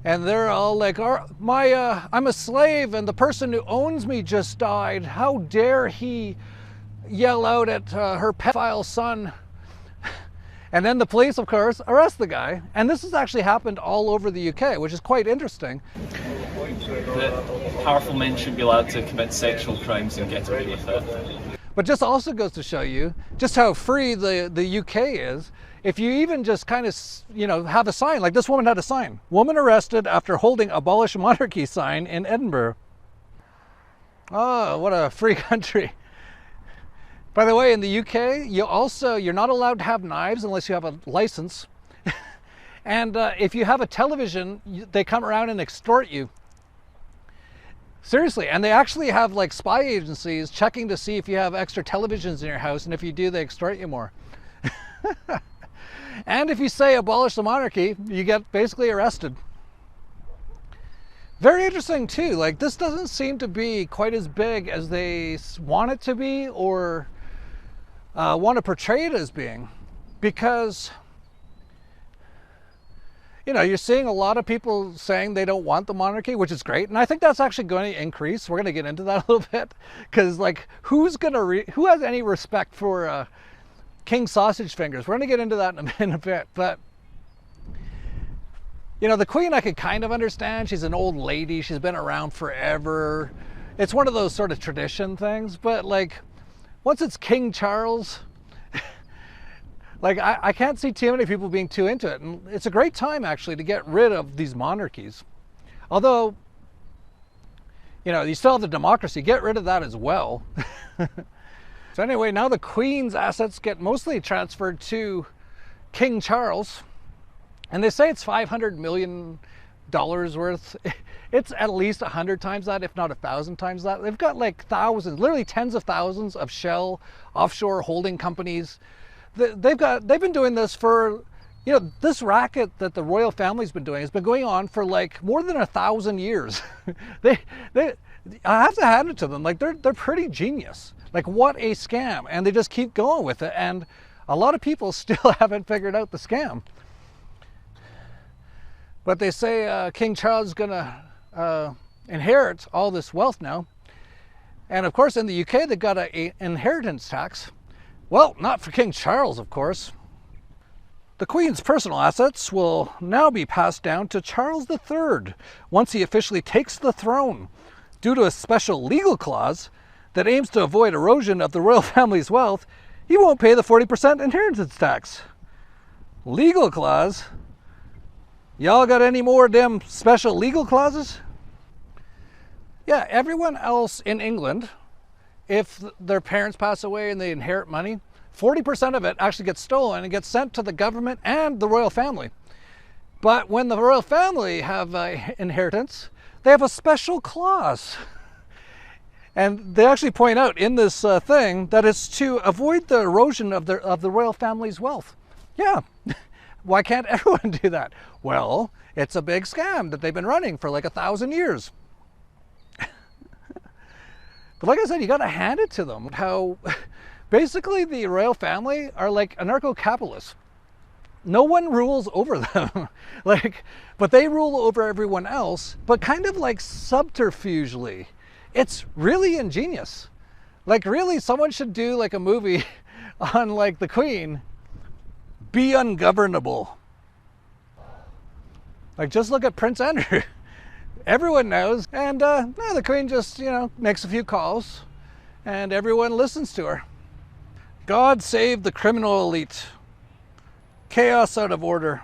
And they're all like, I'm a slave and the person who owns me just died. How dare he yell out at her pedophile son? And then the police, of course, arrest the guy. And this has actually happened all over the UK, which is quite interesting. That powerful men should be allowed to commit sexual crimes and get away with it. But just also goes to show you just how free the UK is. If you even just kind of, have a sign, like this woman had a sign, woman arrested after holding abolish monarchy sign in Edinburgh. Oh, what a free country. By the way, in the UK, you're not allowed to have knives unless you have a license. And if you have a television, they come around and extort you. Seriously, and they actually have like spy agencies checking to see if you have extra televisions in your house, and if you do, they extort you more. And if you say abolish the monarchy, you get basically arrested. Very interesting too, like this doesn't seem to be quite as big as they want it to be, or want to portray it as being, because you're seeing a lot of people saying they don't want the monarchy, which is great, and I think that's actually going to increase. We're going to get into that a little bit, because like who has any respect for King Sausage Fingers? We're going to get into that in a bit. But the Queen I could kind of understand. She's an old lady, she's been around forever. It's one of those sort of tradition things, but like once it's King Charles, like I can't see too many people being too into it. And it's a great time actually to get rid of these monarchies. Although, you still have the democracy, get rid of that as well. So anyway, now the Queen's assets get mostly transferred to King Charles. And they say it's $500 million worth. It's at least 100 times that, if not 1,000 times that. They've got like thousands, literally tens of thousands of shell offshore holding companies. They've been doing this for, this racket that the royal family's been doing has been going on for like more than 1,000 years. I have to hand it to them. Like they're pretty genius. Like what a scam. And they just keep going with it. And a lot of people still haven't figured out the scam. But they say King Charles is gonna inherit all this wealth now. And of course in the UK they've got an inheritance tax. Well, not for King Charles, of course. The Queen's personal assets will now be passed down to Charles III once he officially takes the throne. Due to a special legal clause that aims to avoid erosion of the royal family's wealth, he won't pay the 40% inheritance tax. Legal clause? Y'all got any more damn special legal clauses? Yeah, everyone else in England, if their parents pass away and they inherit money, 40% of it actually gets stolen and gets sent to the government and the royal family. But when the royal family have inheritance, they have a special clause. And they actually point out in this thing that it's to avoid the erosion of the royal family's wealth. Yeah, why can't everyone do that? Well, it's a big scam that they've been running for like 1,000 years. But like I said, you got to hand it to them. How basically the royal family are like anarcho-capitalists. No one rules over them. But they rule over everyone else, but kind of like subterfugely. It's really ingenious. Like really, someone should do like a movie on like the Queen. Be ungovernable. Like just look at Prince Andrew. Everyone knows, and the Queen just, makes a few calls, and everyone listens to her. God save the criminal elite. Chaos out of order.